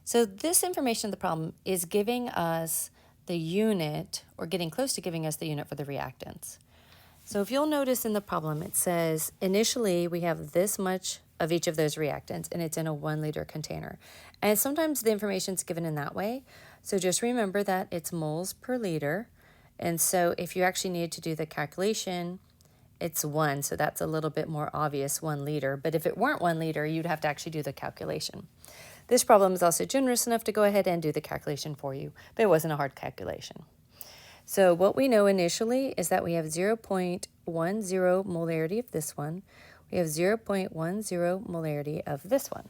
So this information of the problem is giving us the unit, or getting close to giving us the unit for the reactants. So if you'll notice in the problem, it says initially we have this much of each of those reactants, and it's in a 1 liter container. And sometimes the information is given in that way. So just remember that it's moles per liter. And so if you actually need to do the calculation, it's 1. So that's a little bit more obvious, 1 liter. But if it weren't 1 liter, you'd have to actually do the calculation. This problem is also generous enough to go ahead and do the calculation for you, but it wasn't a hard calculation. So what we know initially is that we have 0.10 molarity of this one. We have 0.10 molarity of this one.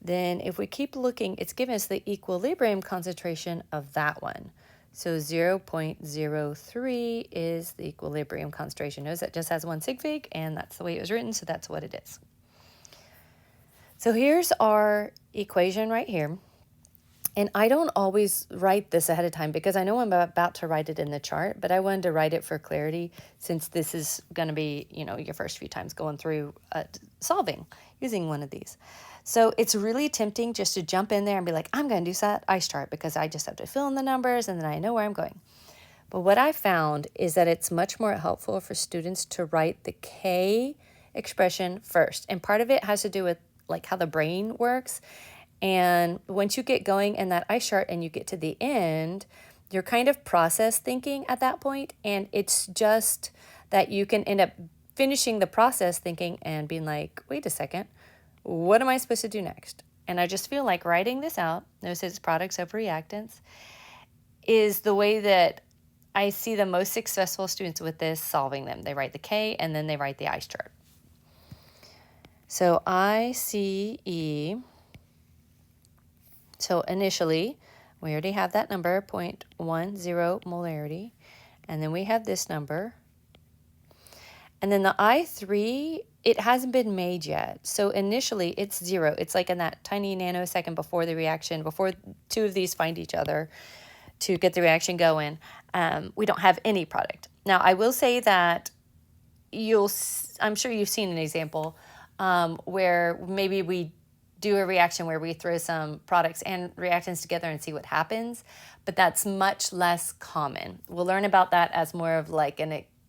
Then if we keep looking, it's giving us the equilibrium concentration of that one. So 0.03 is the equilibrium concentration. Notice that just has one sig fig, and that's the way it was written, so that's what it is. So here's our equation right here. And I don't always write this ahead of time because I know I'm about to write it in the chart, but I wanted to write it for clarity since this is going to be, your first few times going through solving using one of these. So it's really tempting just to jump in there and be like, I'm going to do that ice chart because I just have to fill in the numbers and then I know where I'm going. But what I found is that it's much more helpful for students to write the K expression first. And part of it has to do with like how the brain works. And once you get going in that ice chart and you get to the end, you're kind of process thinking at that point. And it's just that you can end up finishing the process thinking and being like, wait a second, what am I supposed to do next? And I just feel like writing this out, notice it's products of reactants, is the way that I see the most successful students with this solving them. They write the K and then they write the ice chart. So ICE. So initially, we already have that number, 0.10 molarity, and then we have this number. And then the I3, it hasn't been made yet. So initially, it's 0. It's like in that tiny nanosecond before the reaction, before two of these find each other to get the reaction going, we don't have any product. Now, I will say that I'm sure you've seen an example where maybe we do a reaction where we throw some products and reactants together and see what happens, but that's much less common. We'll learn about that as more of like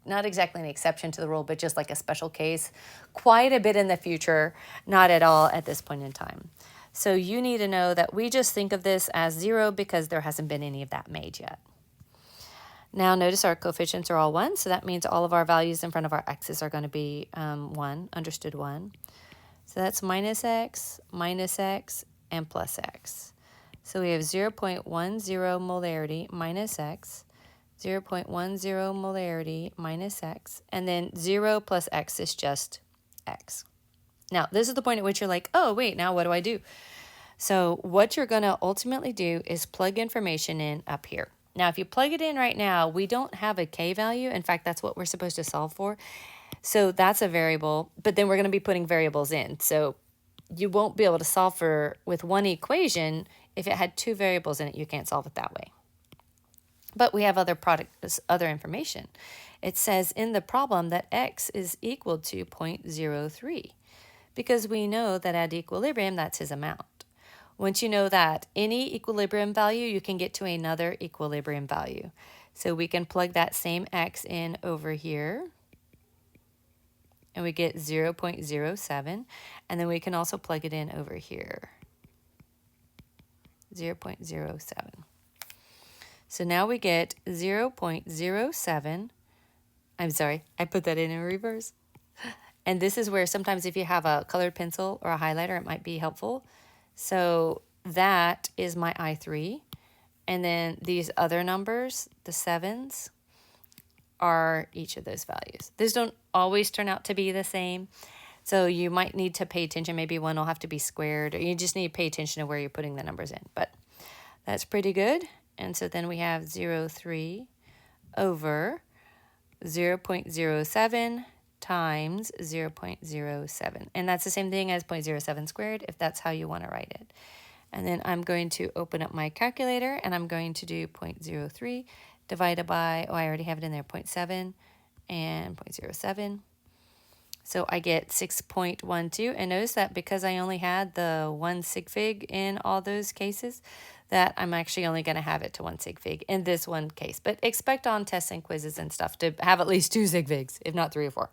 not exactly an exception to the rule, but just like a special case quite a bit in the future, not at all at this point in time. So you need to know that we just think of this as 0 because there hasn't been any of that made yet. Now notice our coefficients are all 1, so that means all of our values in front of our x's are going to be 1, understood 1. So that's minus x, and plus x. So we have 0.10 molarity minus x, 0.10 molarity minus x, and then 0 plus x is just x. Now, this is the point at which you're like, oh, wait, now what do I do? So what you're going to ultimately do is plug information in up here. Now, if you plug it in right now, we don't have a k value. In fact, that's what we're supposed to solve for. So that's a variable, but then we're going to be putting variables in. So you won't be able to solve with one equation. If it had 2 variables in it, you can't solve it that way. But we have other information. It says in the problem that x is equal to 0.03 because we know that at equilibrium, that's his amount. Once you know that, any equilibrium value, you can get to another equilibrium value. So we can plug that same x in over here, and we get 0.07, and then we can also plug it in over here, 0.07. So now we get 0.07. I'm sorry, I put that in reverse. And this is where sometimes if you have a colored pencil or a highlighter, it might be helpful. So that is my I3. And then these other numbers, the 7s, are each of those values. These don't always turn out to be the same. So you might need to pay attention. Maybe one will have to be squared, or you just need to pay attention to where you're putting the numbers in. But that's pretty good. And so then we have 0.3 over 0.07 times 0.07. And that's the same thing as 0.07 squared, if that's how you want to write it. And then I'm going to open up my calculator, and I'm going to do 0.03 divided by, I already have it in there, 0.7 and 0.07. So I get 6.12, and notice that because I only had the 1 sig fig in all those cases, that I'm actually only going to have it to 1 sig fig in this one case. But expect on tests and quizzes and stuff to have at least 2 sig figs, if not 3 or 4.